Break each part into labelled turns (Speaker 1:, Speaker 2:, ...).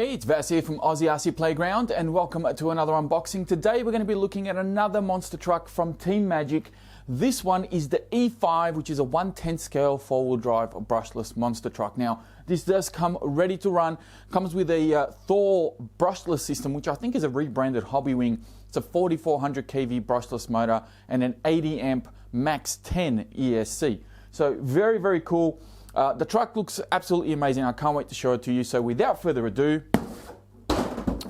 Speaker 1: Hey, it's Vass here from Aussie RC Playground and welcome to another unboxing. Today we're going to be looking at another monster truck from Team Magic. This one is the E5, which is a 1/10 scale four-wheel drive brushless monster truck. Now, this does come ready to run, comes with a Thor brushless system, which I think is a rebranded Hobby Wing. It's a 4400 kV brushless motor and an 80 amp Max 10 ESC. So very, very cool. The truck looks absolutely amazing. I can't wait to show it to you. So without further ado,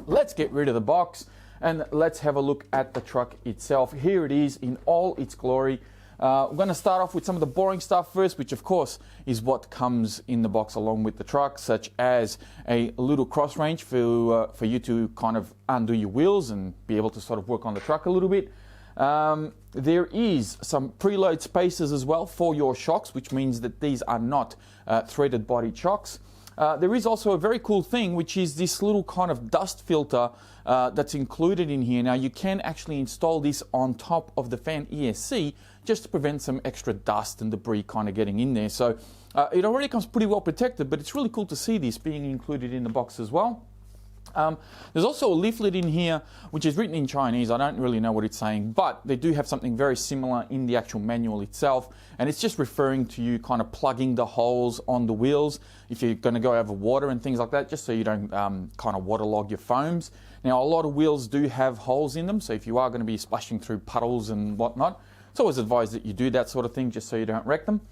Speaker 1: let's get rid of the box and let's have a look at the truck itself. Here it is in all its glory. We're going to start off with some of the boring stuff first, which of course is what comes in the box along with the truck, such as a little cross range for you to kind of undo your wheels and be able to sort of work on the truck a little bit. There is some preload spacers as well for your shocks, which means that these are not threaded body shocks. There is also a very cool thing, which is this little kind of dust filter that's included in here. Now you can actually install this on top of the fan ESC just to prevent some extra dust and debris kind of getting in there. So it already comes pretty well protected, but it's really cool to see this being included in the box as well. There's also a leaflet in here which is written in Chinese. I don't really know what it's saying, but they do have something very similar in the actual manual itself, and it's just referring to you kind of plugging the holes on the wheels if you're going to go over water and things like that, just so you don't kind of waterlog your foams. Now a lot of wheels do have holes in them, so if you are going to be splashing through puddles and whatnot, it's always advised that you do that sort of thing just so you don't wreck them.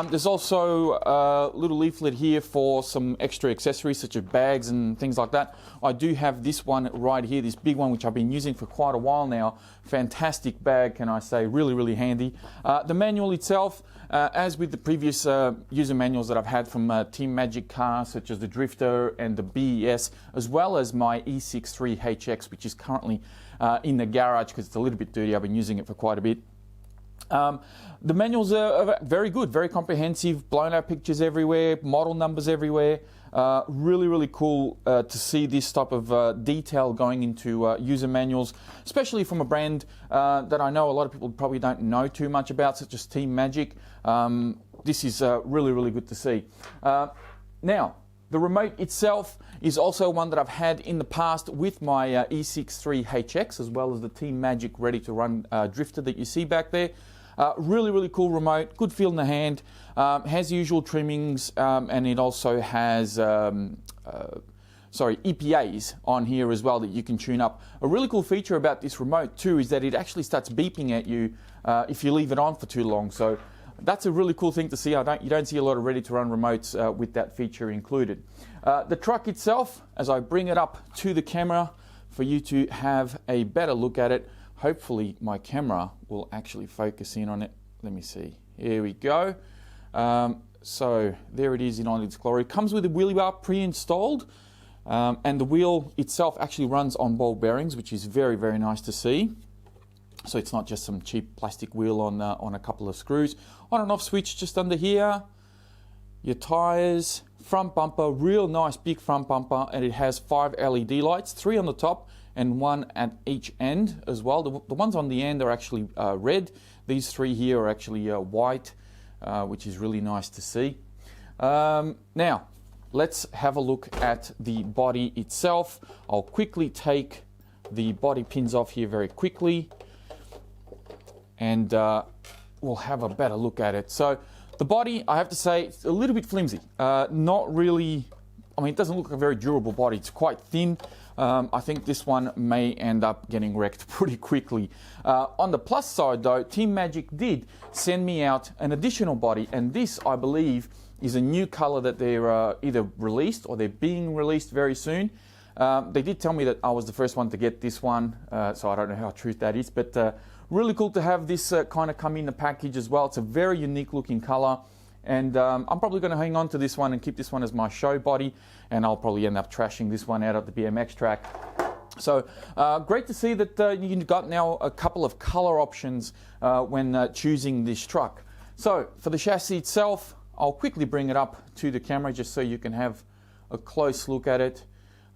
Speaker 1: There's also a little leaflet here for some extra accessories such as bags and things like that. I do have this one right here, this big one, which I've been using for quite a while now. Fantastic bag, can I say, really, really handy. The manual itself, as with the previous user manuals that I've had from Team Magic cars, such as the Drifter and the BES, as well as my E63HX, which is currently in the garage because it's a little bit dirty. I've been using it for quite a bit. The manuals are very good, very comprehensive, blown out pictures everywhere, model numbers everywhere. Really, really cool to see this type of detail going into user manuals, especially from a brand that I know a lot of people probably don't know too much about, such as Team Magic. This is really, really good to see. Now, the remote itself is also one that I've had in the past with my E63HX, as well as the Team Magic Ready to Run Drifter that you see back there. Really, really cool remote, good feel in the hand, has the usual trimmings, and it also has EPAs on here as well that you can tune up. A really cool feature about this remote too is that it actually starts beeping at you if you leave it on for too long. So that's a really cool thing to see. You don't see a lot of ready-to-run remotes with that feature included. The truck itself, as I bring it up to the camera for you to have a better look at it, hopefully my camera will actually focus in on it. Let me see. Here we go. So there it is in all its glory. It comes with a wheelie bar pre-installed, and the wheel itself actually runs on ball bearings, which is very, very nice to see. So it's not just some cheap plastic wheel on a couple of screws. On and off switch just under here. Your tyres, front bumper, real nice big front bumper, and it has 5 LED lights, 3 on the top and 1 at each end as well. The ones on the end are actually red. These 3 here are actually white, which is really nice to see. Now, let's have a look at the body itself. I'll quickly take the body pins off here very quickly, and we'll have a better look at it. So the body, I have to say, it's a little bit flimsy. Not really, I mean, it doesn't look like a very durable body. It's quite thin. I think this one may end up getting wrecked pretty quickly. On the plus side though, Team Magic did send me out an additional body, and this, I believe, is a new color that they're either released or they're being released very soon. They did tell me that I was the first one to get this one, so I don't know how true that is, but really cool to have this kind of come in the package as well. It's a very unique looking color, and I'm probably going to hang on to this one and keep this one as my show body, and I'll probably end up trashing this one out at the BMX track. So great to see that you've got now a couple of color options when choosing this truck. So for the chassis itself, I'll quickly bring it up to the camera just so you can have a close look at it.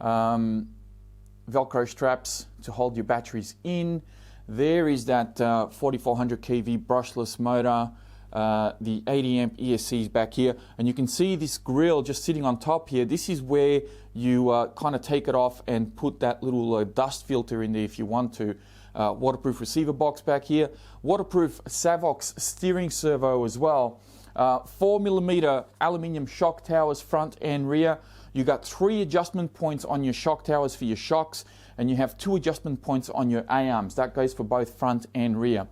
Speaker 1: Velcro straps to hold your batteries in. There is that 4400 kV brushless motor. the 80 amp ESCs back here, and you can see this grill just sitting on top here. This is where you kind of take it off and put that little dust filter in there if you want to. Waterproof receiver box back here, waterproof Savox steering servo as well, 4mm aluminium shock towers front and rear. You got 3 adjustment points on your shock towers for your shocks, and you have 2 adjustment points on your A-arms. That goes for both front and rear.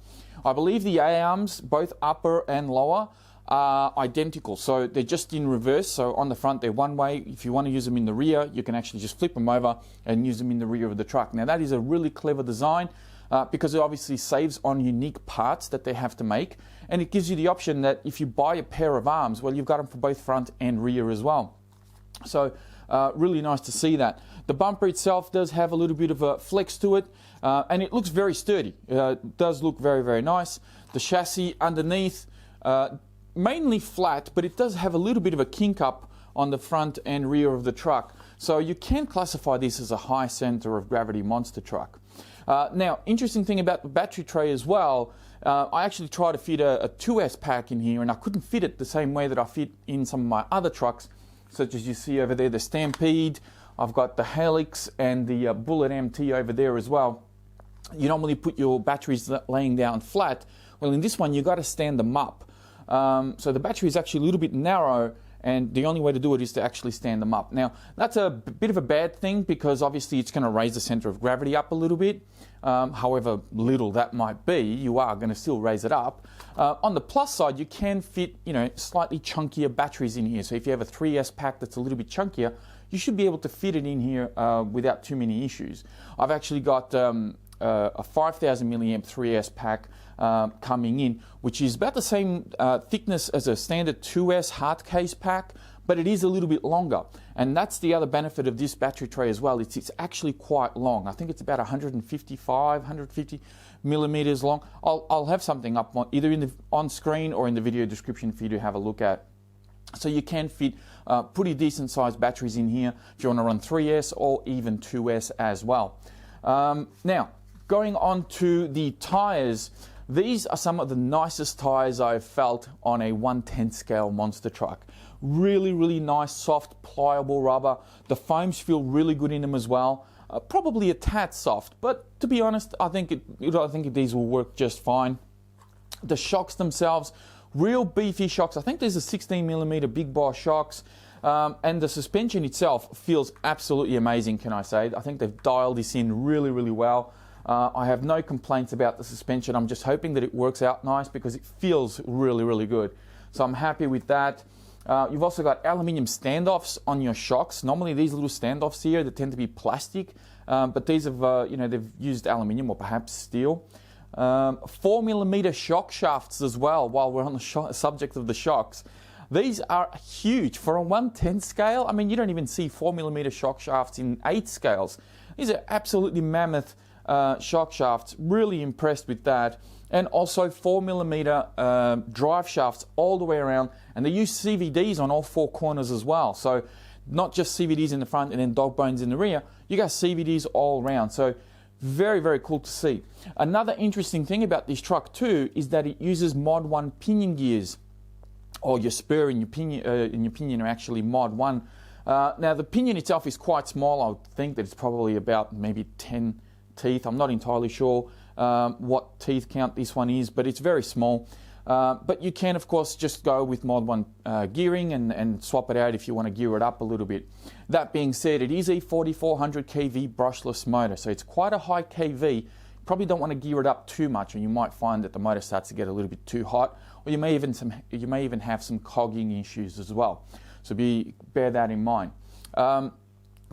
Speaker 1: I believe the A-arms, both upper and lower, are identical, so they're just in reverse. So on the front they're one way. If you want to use them in the rear, you can actually just flip them over and use them in the rear of the truck. Now that is a really clever design because it obviously saves on unique parts that they have to make, and it gives you the option that if you buy a pair of arms, well, you've got them for both front and rear as well. So really nice to see that. The bumper itself does have a little bit of a flex to it, and it looks very sturdy. It does look very, very nice. The chassis underneath, mainly flat, but it does have a little bit of a kink up on the front and rear of the truck. So you can classify this as a high center of gravity monster truck. Now, interesting thing about the battery tray as well, I actually tried to fit a 2S pack in here, and I couldn't fit it the same way that I fit in some of my other trucks, such as you see over there, the Stampede. I've got the Halix and the Bullet MT over there as well. You normally put your batteries laying down flat. Well, in this one, you've got to stand them up. So the battery is actually a little bit narrow, and the only way to do it is to actually stand them up. Now, that's a bit of a bad thing because obviously it's going to raise the center of gravity up a little bit. However little that might be, you are going to still raise it up. On the plus side, you can fit, slightly chunkier batteries in here. So if you have a 3S pack that's a little bit chunkier, you should be able to fit it in here without too many issues. I've actually got a 5000 milliamp 3S pack coming in, which is about the same thickness as a standard 2S hard case pack, but it is a little bit longer. And that's the other benefit of this battery tray as well. It's actually quite long. I think it's about 150 millimeters long. I'll have something up either on screen or in the video description for you to have a look at. So you can fit pretty decent sized batteries in here if you want to run 3S or even 2S as well. Now, going on to the tyres, these are some of the nicest tyres I've felt on a 1/10 scale monster truck. Really, really nice, soft, pliable rubber. The foams feel really good in them as well. Probably a tad soft, but to be honest, I think these will work just fine. The shocks themselves, real beefy shocks. I think there's a 16mm big bar shocks. And the suspension itself feels absolutely amazing, can I say. I think they've dialed this in really, really well. I have no complaints about the suspension. I'm just hoping that it works out nice because it feels really, really good. So I'm happy with that. You've also got aluminium standoffs on your shocks. Normally these little standoffs here, they tend to be plastic, but these have, they've used aluminium or perhaps steel. 4mm shock shafts as well, while we're on the subject of the shocks. These are huge for a 1/10 scale. I mean, you don't even see 4mm shock shafts in 8 scales. These are absolutely mammoth shock shafts. Really impressed with that. And also 4mm drive shafts all the way around. And they use CVDs on all 4 corners as well. So not just CVDs in the front and then dog bones in the rear. You got CVDs all around. So very, very cool to see. Another interesting thing about this truck too is that it uses Mod 1 pinion gears. Or your spur and your pinion are actually Mod 1. Now the pinion itself is quite small. I would think that it's probably about maybe 10 teeth. I'm not entirely sure what teeth count this one is, but it's very small. But you can of course just go with Mod 1 gearing and swap it out if you want to gear it up a little bit. That being said, it is a 4400 kV brushless motor, so it's quite a high kV. Probably don't want to gear it up too much, and you might find that the motor starts to get a little bit too hot, or you may even have some cogging issues as well. So bear that in mind.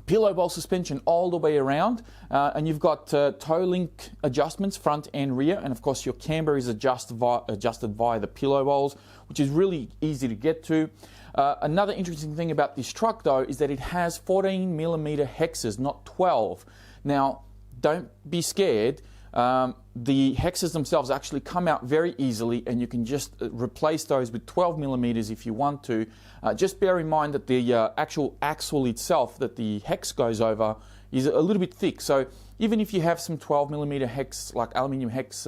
Speaker 1: Pillow bowl suspension all the way around, and you've got toe link adjustments front and rear, and of course your camber is adjusted via the pillow bowls, which is really easy to get to. Another interesting thing about this truck though is that it has 14mm hexes, not 12. Now don't be scared. The hexes themselves actually come out very easily, and you can just replace those with 12mm if you want to. Just bear in mind that the actual axle itself that the hex goes over is a little bit thick. So even if you have some 12mm hex, like aluminium hex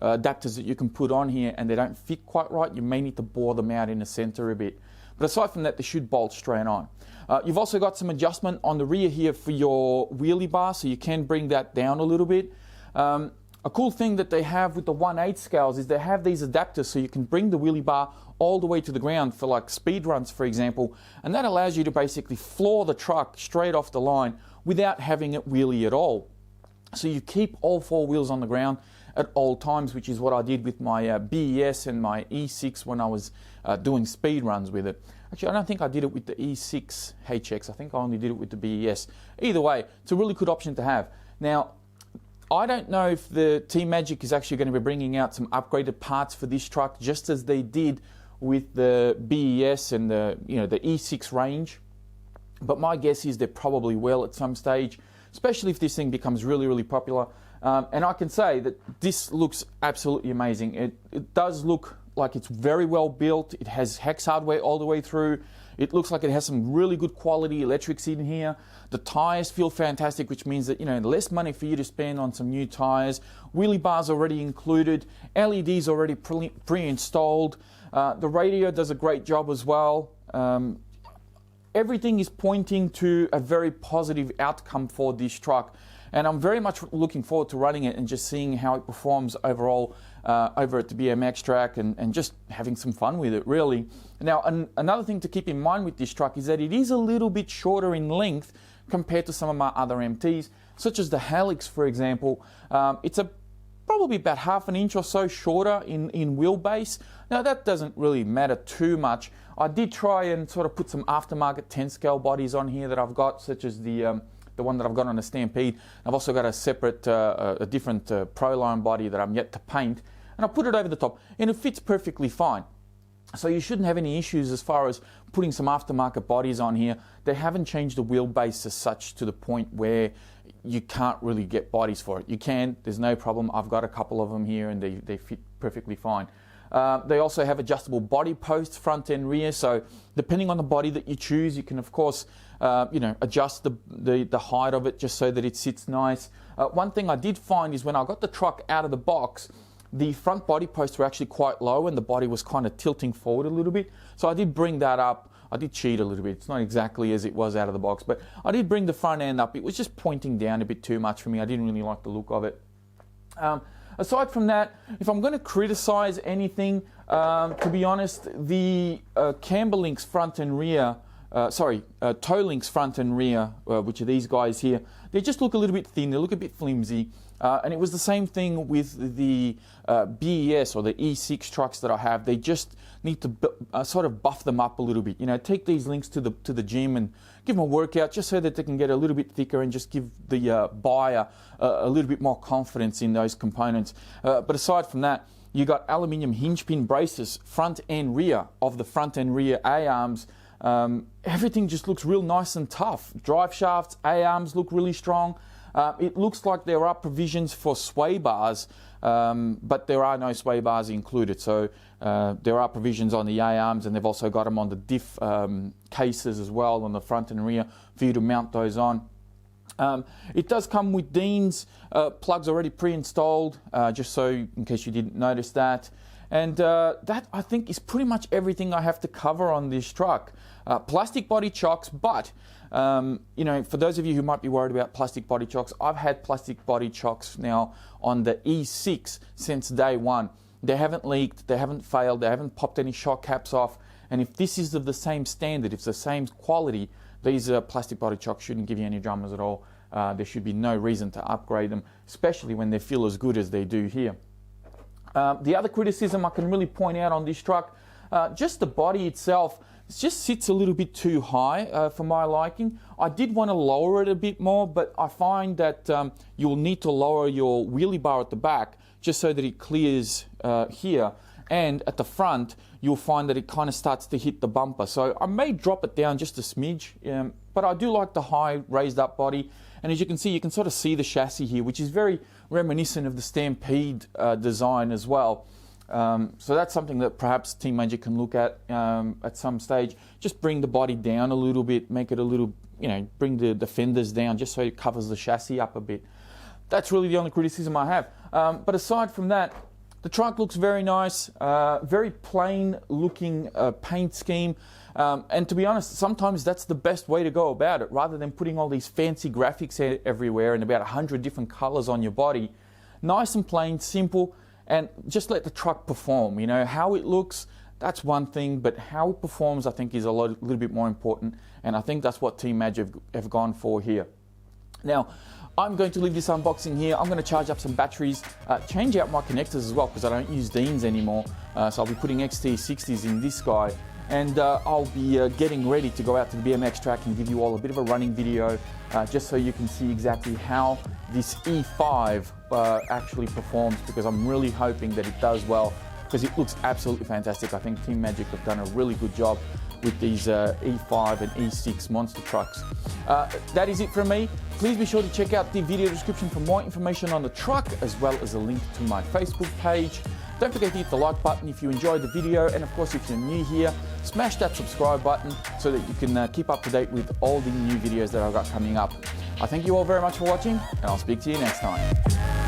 Speaker 1: adapters that you can put on here and they don't fit quite right, you may need to bore them out in the center a bit. But aside from that, they should bolt straight on. You've also got some adjustment on the rear here for your wheelie bar, so you can bring that down a little bit. A cool thing that they have with the 1/8 scales is they have these adapters so you can bring the wheelie bar all the way to the ground for like speed runs, for example, and that allows you to basically floor the truck straight off the line without having it wheelie at all. So you keep all 4 wheels on the ground at all times, which is what I did with my BES and my E6 when I was doing speed runs with it. Actually, I don't think I did it with the E6 HX. I think I only did it with the BES. Either way, it's a really good option to have. Now, I don't know if the Team Magic is actually going to be bringing out some upgraded parts for this truck, just as they did with the BES and the E6 range. But my guess is they probably will at some stage, especially if this thing becomes really, really popular. And I can say that this looks absolutely amazing. It does look like it's very well built. It has hex hardware all the way through. It looks like it has some really good quality electrics in here. The tires feel fantastic, which means that, less money for you to spend on some new tires. Wheelie bars already included. LEDs already pre-installed. The radio does a great job as well. Everything is pointing to a very positive outcome for this truck. And I'm very much looking forward to running it and just seeing how it performs overall over at the BMX track and just having some fun with it, really. Now, another thing to keep in mind with this truck is that it is a little bit shorter in length compared to some of my other MTs, such as the Halix, for example. It's probably about half an inch or so shorter in wheelbase. Now, that doesn't really matter too much. I did try and sort of put some aftermarket 10 scale bodies on here that I've got, such as the one that I've got on a Stampede. I've also got a separate, a different Proline body that I'm yet to paint, and I put it over the top, and it fits perfectly fine. So you shouldn't have any issues as far as putting some aftermarket bodies on here. They haven't changed the wheelbase as such to the point where you can't really get bodies for it. You can, there's no problem. I've got a couple of them here and they fit perfectly fine. They also have adjustable body posts, front and rear, so depending on the body that you choose, you can of course adjust the height of it just so that it sits nice. One thing I did find is when I got the truck out of the box, the front body posts were actually quite low and the body was kind of tilting forward a little bit. So I did bring that up. I did cheat a little bit. It's not exactly as it was out of the box, but I did bring the front end up. It was just pointing down a bit too much for me. I didn't really like the look of it. Aside from that, if I'm going to criticize anything, to be honest, the camber links front and rear, toe links front and rear, which are these guys here, they just look a little bit thin, they look a bit flimsy. And it was the same thing with the BES or the E6 trucks that I have. They just need to sort of buff them up a little bit. Take these links to the gym and give them a workout just so that they can get a little bit thicker and just give the buyer a little bit more confidence in those components. But aside from that, you got aluminium hinge pin braces front and rear of the front and rear A-arms. Everything just looks real nice and tough. Drive shafts, A-arms look really strong. It looks like there are provisions for sway bars, but there are no sway bars included. So there are provisions on the A-arms, and they've also got them on the diff cases as well on the front and rear for you to mount those on. It does come with Dean's plugs already pre-installed, just so in case you didn't notice that. And that, I think, is pretty much everything I have to cover on this truck. Plastic body chocks, but for those of you who might be worried about plastic body chocks, I've had plastic body chocks now on the E6 since day one. They haven't leaked, they haven't failed, they haven't popped any shock caps off. And if this is of the same standard, if it's the same quality, these plastic body chocks shouldn't give you any dramas at all. There should be no reason to upgrade them, especially when they feel as good as they do here. The other criticism I can really point out on this truck, just the body itself, it just sits a little bit too high for my liking. I did want to lower it a bit more, but I find that you'll need to lower your wheelie bar at the back just so that it clears here. And at the front, you'll find that it kind of starts to hit the bumper. So I may drop it down just a smidge, but I do like the high raised up body. And as you can see, you can sort of see the chassis here, which is very reminiscent of the Stampede design as well. So that's something that perhaps Team Magic can look at some stage. Just bring the body down a little bit, make it a little, bring the fenders down just so it covers the chassis up a bit. That's really the only criticism I have. But aside from that, The truck looks very nice, very plain looking paint scheme. And to be honest, sometimes that's the best way to go about it, rather than putting all these fancy graphics everywhere and about 100 different colors on your body. Nice and plain, simple, and just let the truck perform. You know, how it looks, that's one thing, but how it performs, I think, is a little bit more important, and I think that's what Team Magic have gone for here. Now, I'm going to leave this unboxing here. I'm going to charge up some batteries, change out my connectors as well, because I don't use Deans anymore, so I'll be putting XT60s in this guy, and I'll be getting ready to go out to the BMX track and give you all a bit of a running video, just so you can see exactly how this E5 actually performs, because I'm really hoping that it does well, because it looks absolutely fantastic. I think Team Magic have done a really good job with these E5 and E6 monster trucks. That is it from me. Please be sure to check out the video description for more information on the truck, as well as a link to my Facebook page. Don't forget to hit the like button if you enjoyed the video, and of course, if you're new here, smash that subscribe button so that you can keep up to date with all the new videos that I've got coming up. I thank you all very much for watching, and I'll speak to you next time.